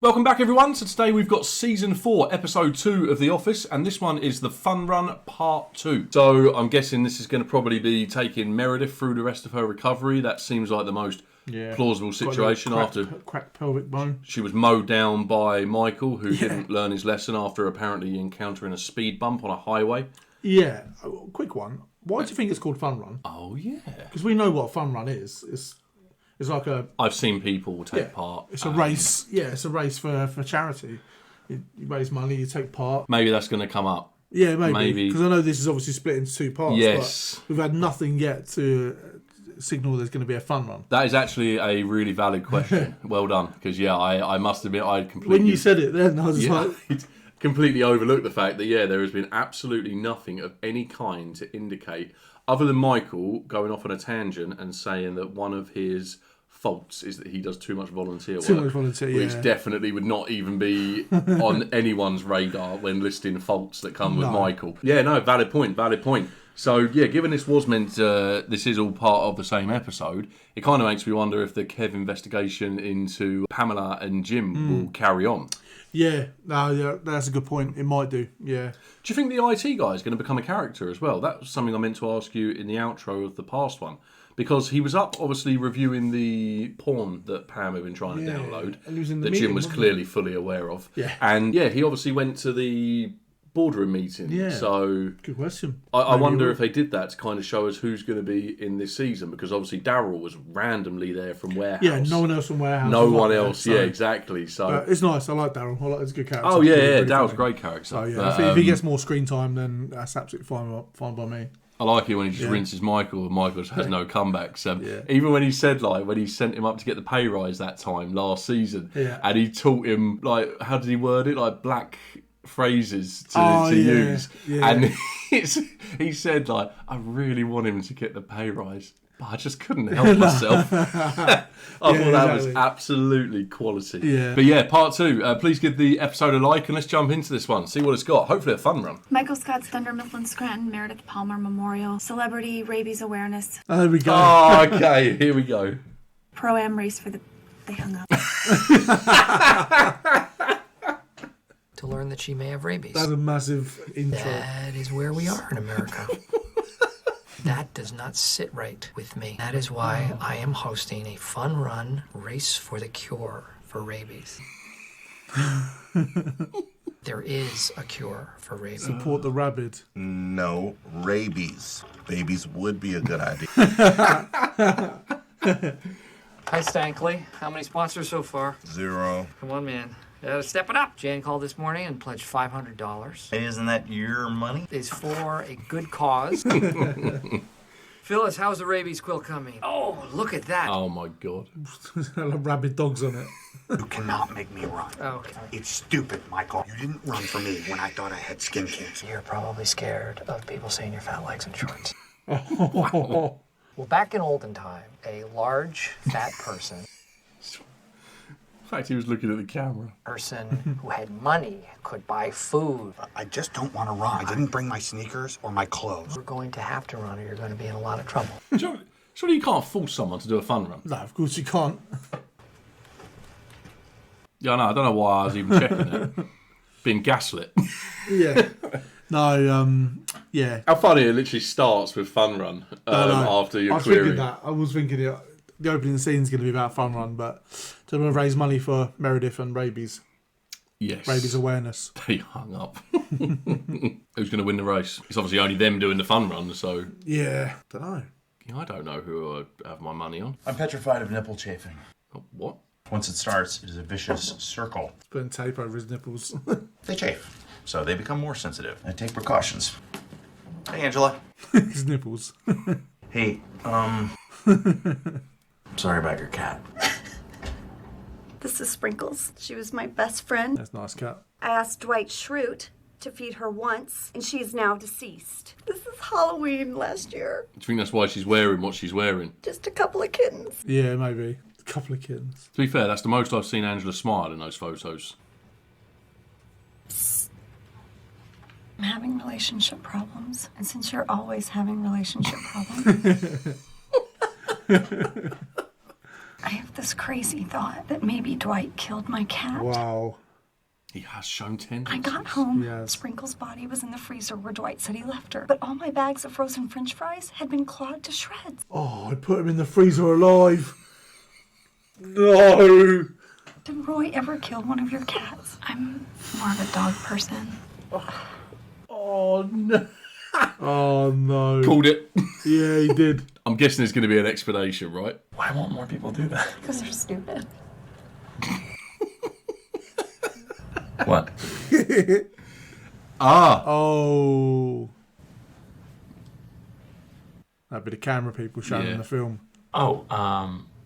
Welcome back, everyone. So today we've got Season 4, Episode 2 of The Office, and this one is the Fun Run Part 2. So I'm guessing this is going to probably be taking Meredith through the rest of her recovery. That seems like the most plausible situation after cracked pelvic bone. She was mowed down by Michael, who didn't learn his lesson after apparently encountering a speed bump on a highway. Yeah, quick one. Why do you think it's called Fun Run? Oh, yeah. Because we know what a fun run is. It's like a... I've seen people take part. It's a race. Yeah, it's a race for charity. You raise money, you take part. Maybe that's going to come up. Yeah, maybe. Because I know this is obviously split into two parts. Yes. But we've had nothing yet to signal there's going to be a fun run. That is actually a really valid question. Well done. Because, I must admit, I completely... When you said it then, I was like... completely overlooked the fact that, there has been absolutely nothing of any kind to indicate, other than Michael going off on a tangent and saying that one of his faults is that he does too much volunteer work. Too much volunteer, which definitely would not even be on anyone's radar when listing faults that come with Michael. Yeah, no, valid point. So, given this was meant, this is all part of the same episode, it kind of makes me wonder if the Kev investigation into Pamela and Jim will carry on. Yeah, that's a good point. It might do, yeah. Do you think the IT guy is going to become a character as well? That was something I meant to ask you in the outro of the past one. Because he was up, obviously, reviewing the porn that Pam had been trying to download, and he was in the that meeting, Jim was clearly fully aware of. Yeah. And, he obviously went to the boardroom meeting. Yeah. So good question. I wonder if they did that to kind of show us who's going to be in this season, because obviously Daryl was randomly there from Warehouse. Yeah, no one else from Warehouse. No one else, exactly. So it's nice. I like Daryl. I like his good character. Oh yeah, Daryl's a great character. So I think if he gets more screen time, then that's absolutely fine by me. I like it when he just rinses Michael, and Michael just has no comebacks. Even when he said, when he sent him up to get the pay rise that time last season, and he taught him, how did he word it? Black phrases to use. Yeah. And he said, I really want him to get the pay rise, but I just couldn't help myself. I thought that was absolutely quality. Yeah. But part 2, please give the episode a like, and let's jump into this one, see what it's got. Hopefully a fun run. Michael Scott's Thunder Mifflin Scranton Meredith Palmer Memorial Celebrity Rabies Awareness. Oh, there we go. Oh, okay, here we go. Pro-Am race for the... They hung up. To learn that she may have rabies. That's a massive intro. That is where we are in America. That does not sit right with me. That is why I am hosting a fun run race for the cure for rabies. There is a cure for rabies. Support the rabid. No, rabies. Babies would be a good idea. Hi, Stankley. How many sponsors so far? 0. Come on, man. Step it up. Jan called this morning and pledged $500. Isn't that your money? It's for a good cause. Phyllis, how's the rabies quill coming? Oh, look at that. Oh, my God. Rabid dogs on it. You cannot make me run. Okay. It's stupid, Michael. You didn't run for me when I thought I had skin cancer. You're probably scared of people seeing your fat legs in shorts. Oh. Well, back in olden time, a large, fat person... In fact, he was looking at the camera. Person who had money could buy food. I just don't want to run. I didn't bring my sneakers or my clothes. You're going to have to run or you're going to be in a lot of trouble. Surely you can't force someone to do a fun run. No, of course you can't. Yeah, no, I don't know why I was even checking it. Being gaslit. Yeah. No, yeah. How funny it literally starts with fun run after your query. I was thinking the opening scene's going to be about fun run, but they're going to raise money for Meredith and rabies. Yes. Rabies awareness. They hung up. Who's going to win the race? It's obviously only them doing the fun run, so... Yeah, don't know. I don't know who I have my money on. I'm petrified of nipple chafing. Oh, what? Once it starts, it is a vicious circle. Putting tape over his nipples. They chafe, so they become more sensitive. I take precautions. Hey, Angela. His nipples. Hey, sorry about your cat. This is Sprinkles. She was my best friend. That's a nice cat. I asked Dwight Schrute to feed her once, and she is now deceased. This is Halloween last year. Do you think that's why she's wearing what she's wearing? Just a couple of kittens. Yeah, maybe. A couple of kittens. To be fair, that's the most I've seen Angela smile in those photos. I'm having relationship problems. And since you're always having relationship problems... I have this crazy thought that maybe Dwight killed my cat. Wow. He has shown tendencies. I got home. Yes. Sprinkle's body was in the freezer where Dwight said he left her. But all my bags of frozen French fries had been clawed to shreds. Oh, I put him in the freezer alive. No. Did Roy ever kill one of your cats? I'm more of a dog person. Oh, no. Oh, no. Called it. Yeah, he did. I'm guessing there's going to be an explanation, right? Why won't more people do that? Because they're stupid. What? Oh. That'd be the camera people showing in the film. Oh,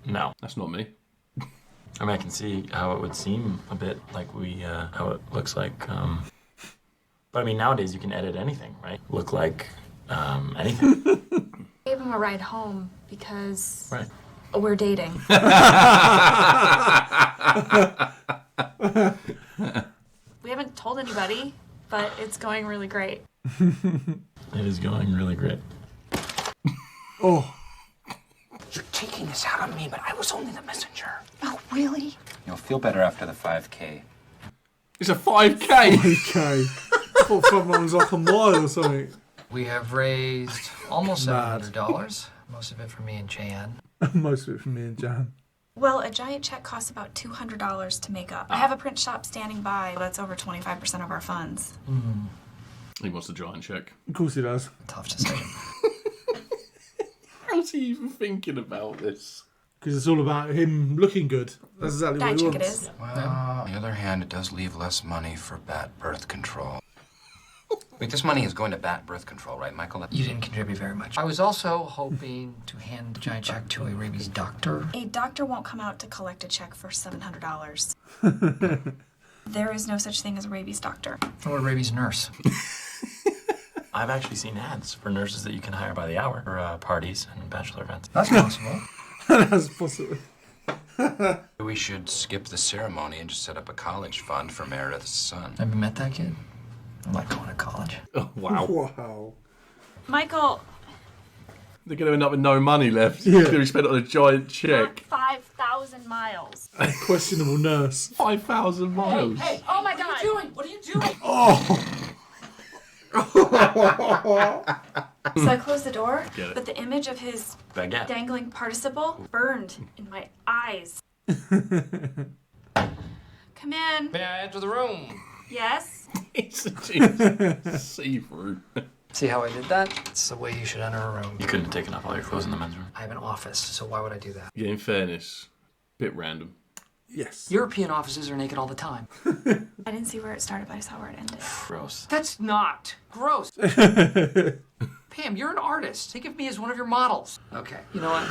no. That's not me. I mean, I can see how it would seem a bit like how it looks like, but I mean, nowadays you can edit anything, right? Look like, anything. I gave him a ride home because Right. we're dating. We haven't told anybody, but it's going really great. It is going really great. Oh. You're taking this out on me, but I was only the messenger. Oh, really? You'll feel better after the 5K. It's a 5K. Okay. I thought someone was like a mile or something. We have raised almost $700. Most of it for me and Jan. Most of it from me and Jan. Well, a giant check costs about $200 to make up. I have a print shop standing by. That's over 25% of our funds. He wants a giant check. Of course he does. Tough decision. How's he even thinking about this? Because it's all about him looking good. That's exactly what he Giant check wants. it is. Well, on the other hand, it does leave less money for bat birth control. Wait, this money is going to bat birth control, right, Michael? You didn't contribute very much. I was also hoping to hand the giant check to a rabies doctor. A doctor won't come out to collect a check for $700. There is no such thing as a rabies doctor. Or a rabies nurse. I've actually seen ads for nurses that you can hire by the hour for parties and bachelor events. That's possible. That's possible. We should skip the ceremony and just set up a college fund for Meredith's son. Have you met that kid? I'm not going to college. Oh, wow. Wow. Michael, They're going to end up with no money left. Yeah. It's going to be spent on a giant check. 5,000 miles. Questionable nurse. 5,000 miles. Hey, Oh my God. What are you doing? What are you doing? So I closed the door, Get it. but the image of his Baguette. dangling participle burned in my eyes. Come in. May I enter the room? Yes? It's see-through. See how I did that? It's the way you should enter a room. You couldn't have taken off all your clothes in the men's room. I have an office, so why would I do that? Yeah, in fairness, bit random. Yes. European offices are naked all the time. I didn't see where it started, but I saw where it ended. Gross. That's not gross. Pam, you're an artist. Think of me as one of your models. Okay, you know what?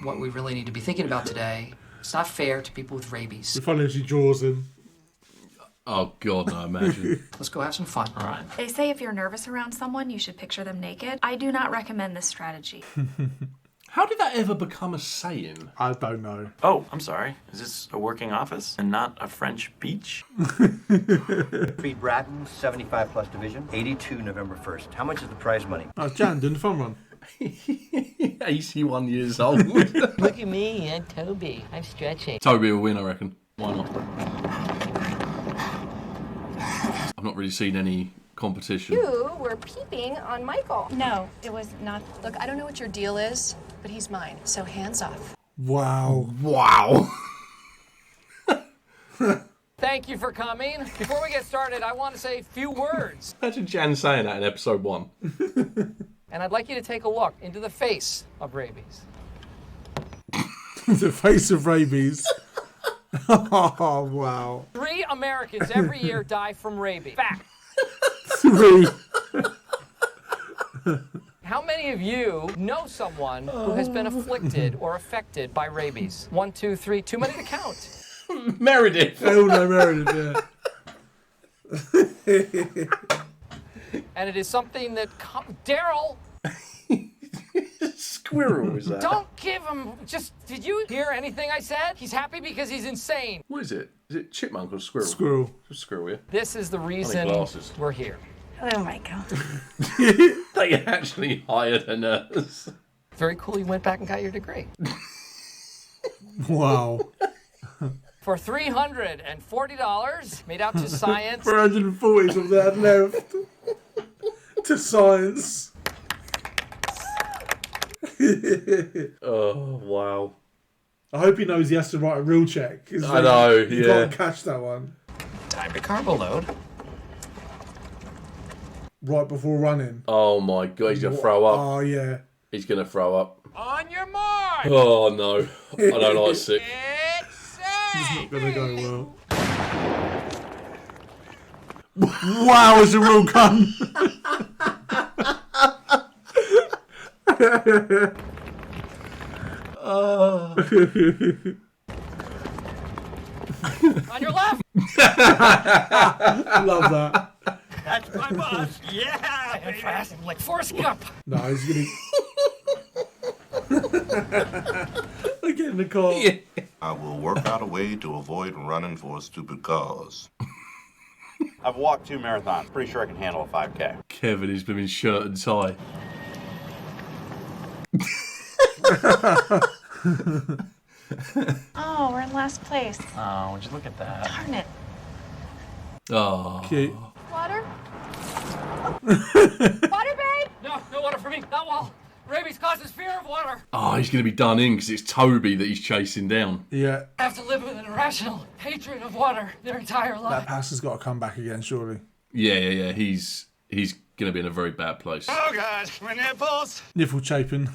What we really need to be thinking about today, it's not fair to people with rabies. It's funny if she draws him. Oh, God, no, imagine. Let's go have some fun. All right. They say if you're nervous around someone, you should picture them naked. I do not recommend this strategy. How did that ever become a saying? I don't know. Oh, I'm sorry. Is this a working office and not a French beach? Creed Bratton, 75 plus division, 82 November 1st. How much is the prize money? Oh, Jan doing the fun run. 81 years old. Look at me, I'm Toby. I'm stretching. Toby will win, I reckon. Why not? I've not really seen any competition. You were peeping on Michael. No, it was not. Look, I don't know what your deal is, but he's mine, so hands off. Wow. Wow. Thank you for coming. Before we get started, I want to say a few words. Imagine Jan saying that in episode 1. And I'd like you to take a look into the face of rabies. The face of rabies. Oh, wow. 3 Americans every year die from rabies. Fact. 3. How many of you know someone who has been afflicted or affected by rabies? 1, 2, 3, too many to count. Meredith. Oh, no, Meredith, yeah. And it is something that Daryl, Squirrel is that? don't give him did you hear anything I said? He's happy because he's insane. What is it? Is it chipmunk or squirrel? Squirrel. It's a squirrel, yeah. This is the reason glasses. we're here. Hello, Michael. They actually hired a nurse. Very cool you went back and got your degree. Wow. For $340, made out to science. 440 of that left. To science. Oh, wow. I hope he knows he has to write a real check. I know, You can't catch that one. Time to carbo load. Right before running. Oh my God, he's going to throw up. Oh, yeah. He's going to throw up. On your mark! Oh, no. I don't like sick. It's not going to go well. Wow, it's a real gun. On your left! Love that. That's my boss. Yeah, baby. Fast like Forrest Gump. No, he's going to get in the car. Yeah. I will work out a way to avoid running for a stupid cause. I've walked 2 marathons. Pretty sure I can handle a 5K. Kevin is in shirt and tie. Oh, we're in last place. Oh, would you look at that? Darn it. Oh. Cute. Water? Water, babe? No water for me. Not wall. Rabies causes fear of water. Oh, he's going to be done in because it's Toby that he's chasing down. Yeah. I have to live with an irrational hatred of water their entire life. That pastor's got to come back again, surely. Yeah. He's going to be in a very bad place. Oh, God. My nipples. Nipple chaping.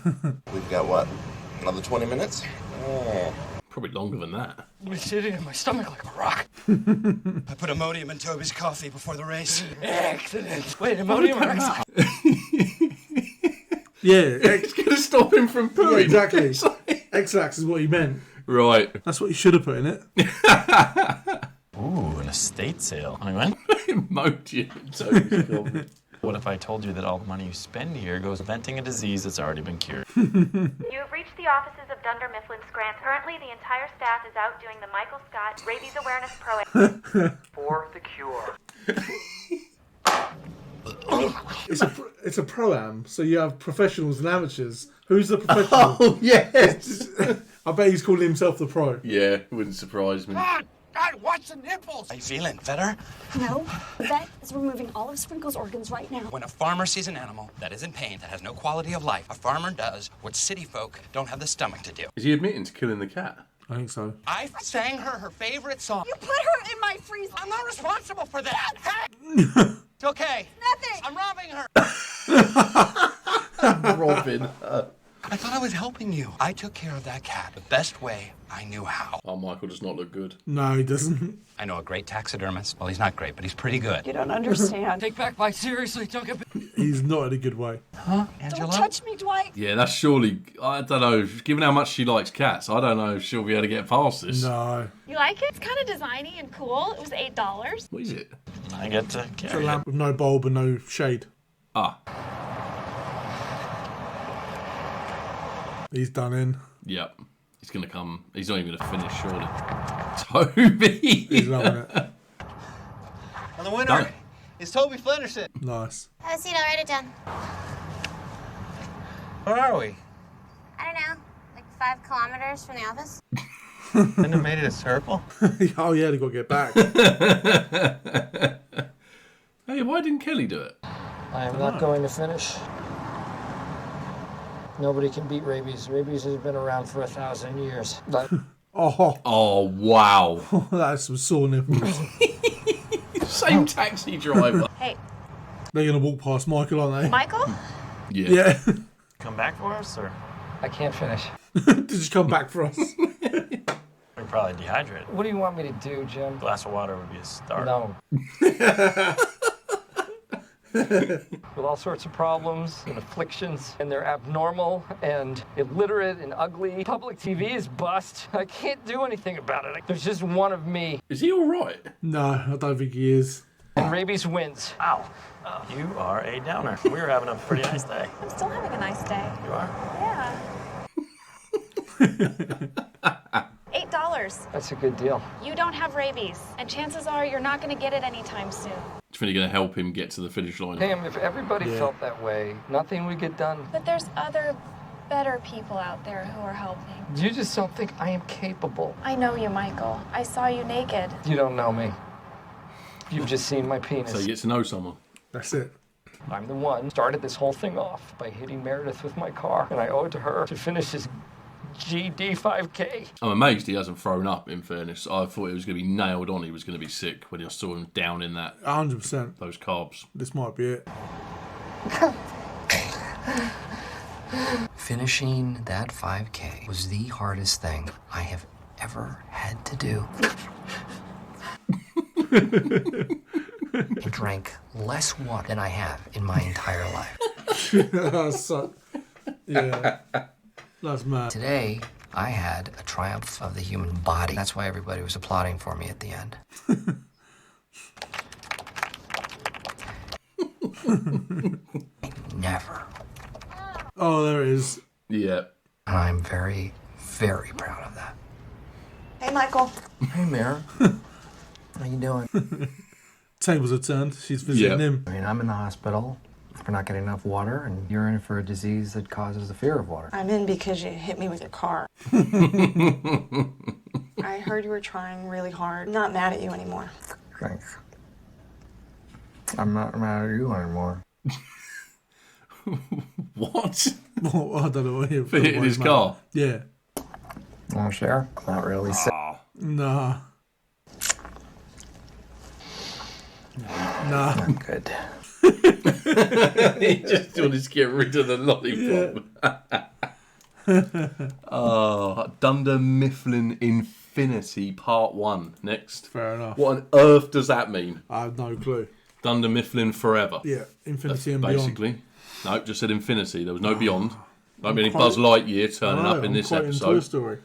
We've got what? Another 20 minutes? Probably longer than that. I'm sitting in my stomach like a rock. I put Imodium in Toby's coffee before the race. Excellent. Wait, Imodium or X? Yeah. It's going to stop him from pooing. Yeah, exactly. X-Lax is what he meant. Right. That's what you should have put in it. Ooh, an estate sale. I went. Imodium. What if I told you that all the money you spend here goes venting a disease that's already been cured? You have reached the offices of Dunder Mifflin Scranton. Currently, the entire staff is out doing the Michael Scott Rabies Awareness Pro for the cure. It's a pro-am, so you have professionals and amateurs. Who's the professional? Oh, yes. I bet he's calling himself the pro. Yeah, it wouldn't surprise me. God, watch the nipples. How you feeling? Better? No, the vet is removing all of Sprinkle's organs right now. When a farmer sees an animal that is in pain, that has no quality of life, a farmer does what city folk don't have the stomach to do. Is he admitting to killing the cat? I think so. I sang her favorite song. You put her in my freezer. I'm not responsible for that. Hey! It's okay. Nothing. I'm robbing her. Robin. I thought I was helping you. I took care of that cat the best way I knew how. Oh, Michael does not look good. No, he doesn't. I know a great taxidermist. Well, he's not great, but he's pretty good. You don't understand. Take back my seriously. Don't get... He's not in a good way. Huh, Angela? Don't touch me, Dwight. Yeah, that's surely... I don't know. Given how much she likes cats, I don't know if she'll be able to get past this. No. You like it? It's kind of designy and cool. It was $8. What is it? I get to It's a carry lamp with no bulb and no shade. Ah. He's done in. Yep. He's going to come. He's not even going to finish, surely. Toby! He's loving it. And the winner is Toby Flenderson. Nice. Have a seat, I'll write it down. Where are we? I don't know, like 5 kilometers from the office. Couldn't have made it a circle? Oh, yeah, they got to get back. Hey, why didn't Kelly do it? I am not going to finish. Nobody can beat rabies. Rabies has been around for 1,000 years. But Oh, wow. That's some sore nipples. Same taxi driver. Hey, They're going to walk past Michael, aren't they? Michael? Yeah. Come back for us, or? I can't finish. Did you come back for us? We're probably dehydrated. What do you want me to do, Jim? A glass of water would be a start. No. With all sorts of problems and afflictions, and they're abnormal and illiterate and ugly. Public TV is bust. I can't do anything about it. There's just one of me. Is he all right? No, I don't think he is. And rabies wins. Ow. You are a downer. We were having a pretty nice day. I'm still having a nice day. You are? Yeah. $8. That's a good deal. You don't have rabies, and chances are you're not going to get it anytime soon. Do you think you're going to help him get to the finish line? Pam, if everybody felt that way, nothing would get done. But there's other better people out there who are helping. You just don't think I am capable. I know you, Michael. I saw you naked. You don't know me. You've just seen my penis. So you get to know someone. That's it. I'm the one who started this whole thing off by hitting Meredith with my car, and I owe it to her to finish his GD 5K. I'm amazed he hasn't thrown up, in fairness. I thought it was going to be nailed on. He was going to be sick when I saw him down in that. 100%. Those carbs. This might be it. Finishing that 5K was the hardest thing I have ever had to do. I drank less water than I have in my entire life. Yeah. That's mad. Today, I had a triumph of the human body. That's why everybody was applauding for me at the end. Never. Oh, there it is. Yeah. And I'm very, very proud of that. Hey, Michael. Hey, Mare. How you doing? Tables are turned. She's visiting him. I mean, I'm in the hospital for not getting enough water, and you're in for a disease that causes the fear of water. I'm in because you hit me with your car. I heard you were trying really hard. I'm not mad at you anymore. Thanks. I'm not mad at you anymore. What? Well, I don't know what he For hitting his car? Yeah. Want to share? Not really. Nah. Nah. Not good. He just wanted to get rid of the lollipop. Oh, Dunder Mifflin Infinity Part 1. Next. Fair enough. What on earth does that mean? I have no clue. Dunder Mifflin Forever. Yeah, Infinity and basically. Beyond. No, just said Infinity. There was no Beyond. Don't be any Buzz Lightyear turning up in this episode. Toy Story.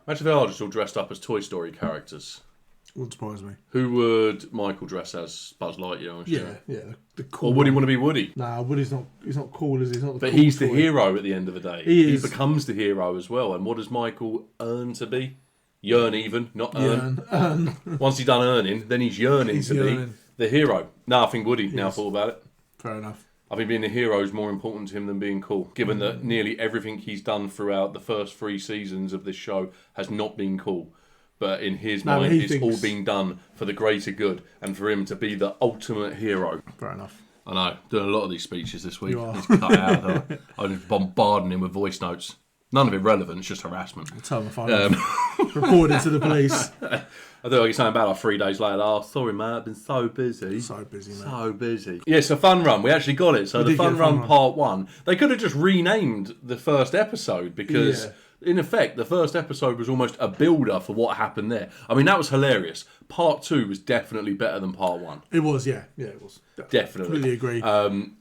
Imagine if they are just all dressed up as Toy Story characters. Wouldn't surprise me. Who would Michael dress as? Buzz Lightyear, I'm sure. Yeah. The cool. Or would he want to be Woody? Nah, Woody's not. He's not cool, is he? He's not. But cool he's the toy. hero at the end of the day. He becomes the hero as well. And what does Michael earn to be? Yearn even, not earn. Once he's done earning, then he's yearning to be the hero. No, I think Woody. Now I thought about it. Fair enough. I think being a hero is more important to him than being cool, given that nearly everything he's done throughout the first 3 seasons of this show has not been cool. But in his mind, it's all being done for the greater good and for him to be the ultimate hero. Fair enough. I know. Doing a lot of these speeches this week. You are. He's cut out. I'm just bombarding him with voice notes. None of it relevant. It's just harassment. Tell him reported to the police. I thought you were saying about like 3 days later. Oh, sorry, mate. I've been so busy. So busy, mate. So busy. Yeah, it's a fun run. We actually got it. So the fun run part 1. They could have just renamed the first episode because... Yeah. In effect, the first episode was almost a builder for what happened there. I mean, that was hilarious. Part 2 was definitely better than part 1. It was, yeah. Yeah, it was. Definitely. Completely agree.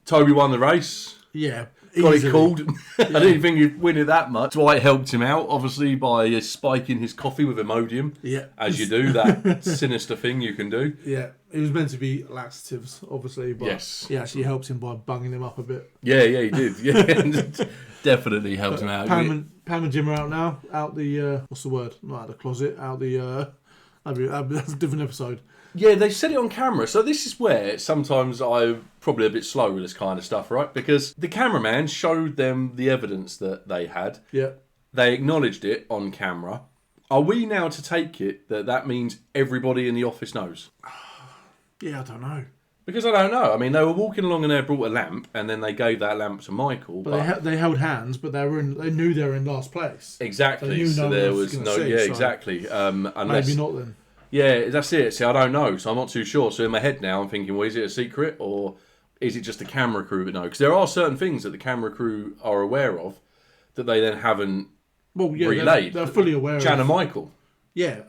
Toby won the race. Yeah. Got it called. I didn't think he'd win it that much. Dwight helped him out, obviously, by spiking his coffee with Imodium. Yeah. As you do, that sinister thing you can do. Yeah. It was meant to be laxatives, obviously, but yes. He actually helped him by bunging him up a bit. Yeah, he did. Yeah. Definitely helped him out. Pam and Jim are out now. Out the, what's the word? Not out the closet. Out the, that's a different episode. Yeah, they said it on camera. So this is where sometimes I'm probably a bit slow with this kind of stuff, right? Because the cameraman showed them the evidence that they had. Yeah. They acknowledged it on camera. Are we now to take it that means everybody in the office knows? Yeah, I don't know. Because I don't know. I mean, they were walking along and they brought a lamp, and then they gave that lamp to Michael. But they held hands, but they knew they were in last place. Exactly. So there was no. Yeah, exactly. Unless, maybe not then. Yeah, that's it. See, I don't know, so I'm not too sure. So in my head now, I'm thinking, well, is it a secret or is it just the camera crew that know? Because there are certain things that the camera crew are aware of that they then haven't relayed. They're fully aware Jan and Michael. Yeah,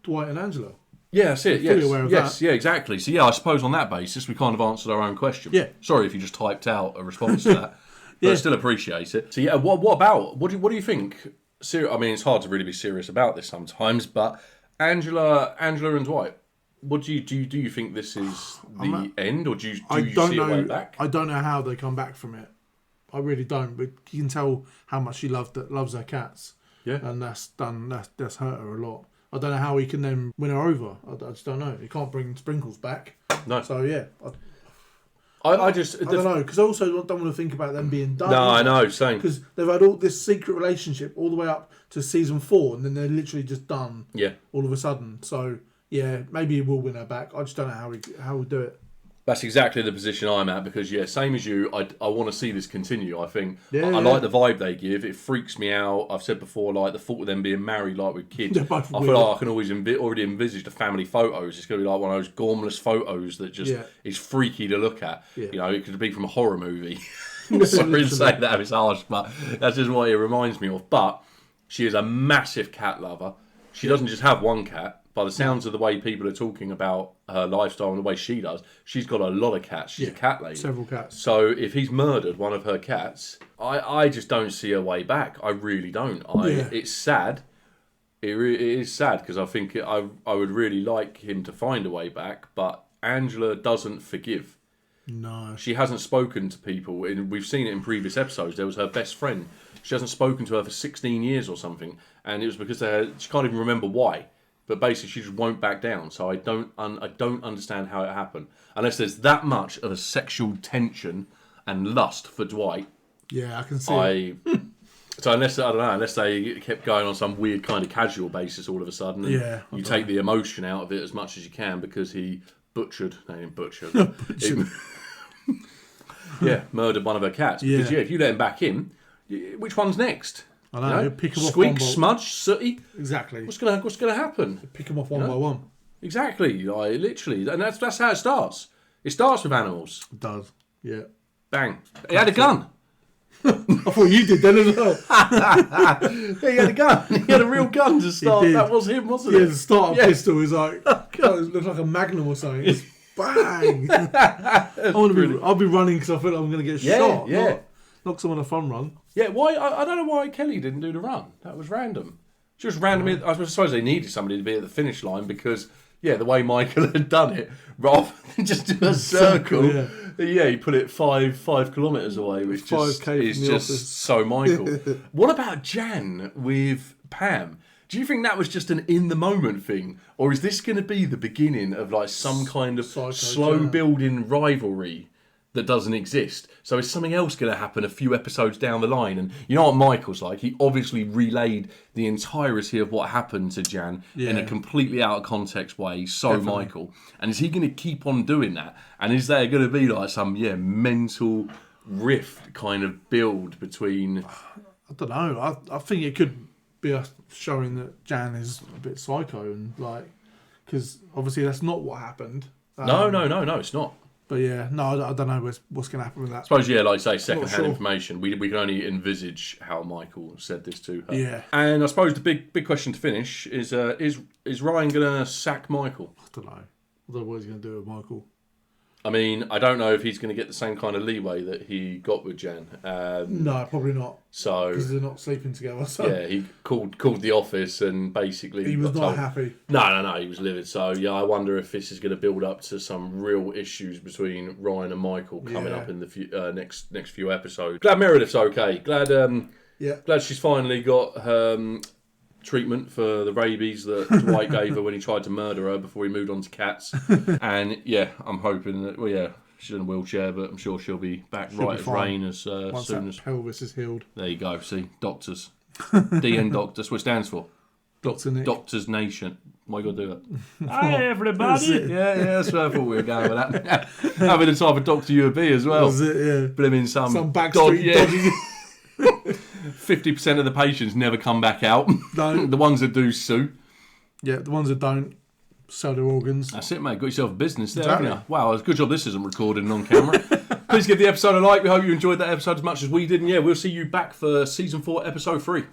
Dwight and Angela. Yeah, that's it. They're fully aware of that. Yeah, exactly. So yeah, I suppose on that basis, we kind of answered our own question. Yeah. Sorry if you just typed out a response to that. But I still appreciate it. So yeah, what about, what do you think? I mean, it's hard to really be serious about this sometimes, but Angela and Dwight, what do you think this is the end, or do you see a way back? I don't know how they come back from it. I really don't, but you can tell how much she loves her cats. Yeah. And that's hurt her a lot. I don't know how he can then win her over. I just don't know. He can't bring Sprinkles back. No. So yeah. I just... I don't know, because I also don't want to think about them being done. No, I know, same. Because they've had all this secret relationship all the way up to season 4, and then they're literally just done. Yeah. All of a sudden. So, yeah, maybe he will win her back. I just don't know how he'll do it. That's exactly the position I'm at because, same as you, I want to see this continue. I think I like the vibe they give. It freaks me out. I've said before, like, the thought of them being married, like, with kids. I feel like I can always already envisage the family photos. It's going to be like one of those gormless photos that just is freaky to look at. Yeah. You know, it could be from a horror movie. Sorry to say that, it's harsh, but that's just what it reminds me of. But she is a massive cat lover. She doesn't just have one cat. By the sounds of the way people are talking about her lifestyle and the way she does, she's got a lot of cats. She's a cat lady. Several cats. So if he's murdered one of her cats, I just don't see a way back. I really don't. It's sad. It is sad because I think I would really like him to find a way back, but Angela doesn't forgive. No. She hasn't spoken to people. We've seen it in previous episodes. There was her best friend. She hasn't spoken to her for 16 years or something, and it was because she can't even remember why. But basically, she just won't back down. So I don't understand how it happened. Unless there's that much of a sexual tension and lust for Dwight. Yeah, I can see it. So unless they kept going on some weird kind of casual basis all of a sudden, and you take the emotion out of it as much as you can because he butchered. Murdered one of her cats. Because if you let him back in, which one's next? I know. Pick them off Squeak, smudge, sooty. Exactly. What's gonna happen? Pick them off one by one. Exactly. Like, literally, and that's how it starts. It starts with animals. It does. Yeah. Bang. He had a gun. I thought you did then as well. He had a gun. He had a real gun to start. That was him, wasn't it? Yeah, the starter pistol was like, it looked like a Magnum or something. It's bang. I'll be running because I feel like I'm going to get shot. Yeah. Knock someone on a fun run. Yeah, why? I don't know why Kelly didn't do the run. That was random. Just randomly. I suppose they needed somebody to be at the finish line because, the way Michael had done it, rather than just do a circle, he put it 5 kilometres away, which is just so Michael. What about Jan with Pam? Do you think that was just an in-the-moment thing? Or is this going to be the beginning of like some kind of slow-building rivalry that doesn't exist? So is something else going to happen a few episodes down the line? And you know what Michael's like? He obviously relayed the entirety of what happened to Jan in a completely out of context way. Michael. And is he going to keep on doing that? And is there going to be like some mental rift kind of build between... I don't know. I think it could be us showing that Jan is a bit psycho and like... Because obviously that's not what happened. No, it's not. But I don't know what's going to happen with that. I suppose, like you say, second-hand information. We can only envisage how Michael said this to her. Yeah. And I suppose the big question to finish is Ryan going to sack Michael? I don't know. I don't know what he's going to do with Michael. I mean, I don't know if he's going to get the same kind of leeway that he got with Jan. No, probably not. So because they're not sleeping together. So. Yeah, he called the office and basically he was not happy. No, he was livid. So I wonder if this is going to build up to some real issues between Ryan and Michael coming up in the next few episodes. Glad Meredith's okay. Glad she's finally got her treatment for the rabies that Dwight gave her when he tried to murder her before he moved on to cats. And I'm hoping that she's in a wheelchair, but I'm sure she'll be back right as rain as soon as pelvis is healed. There you go. See, doctors, DN Doctors, what it stands for. Dr. Nick. Doctors Nation. Why you got to do that? Hi everybody. Yeah, that's where I thought we were going with that. Having the type of doctor you would be as well. Was it? Yeah. Blimmin' some backstreet dodgy. 50% of the patients never come back out. No. The ones that do sue. Yeah, the ones that don't sell their organs. That's it, mate. Got yourself a business there, haven't you? Wow, it's a good job this isn't recorded on camera. Please give the episode a like. We hope you enjoyed that episode as much as we did. And we'll see you back for season 4, episode 3.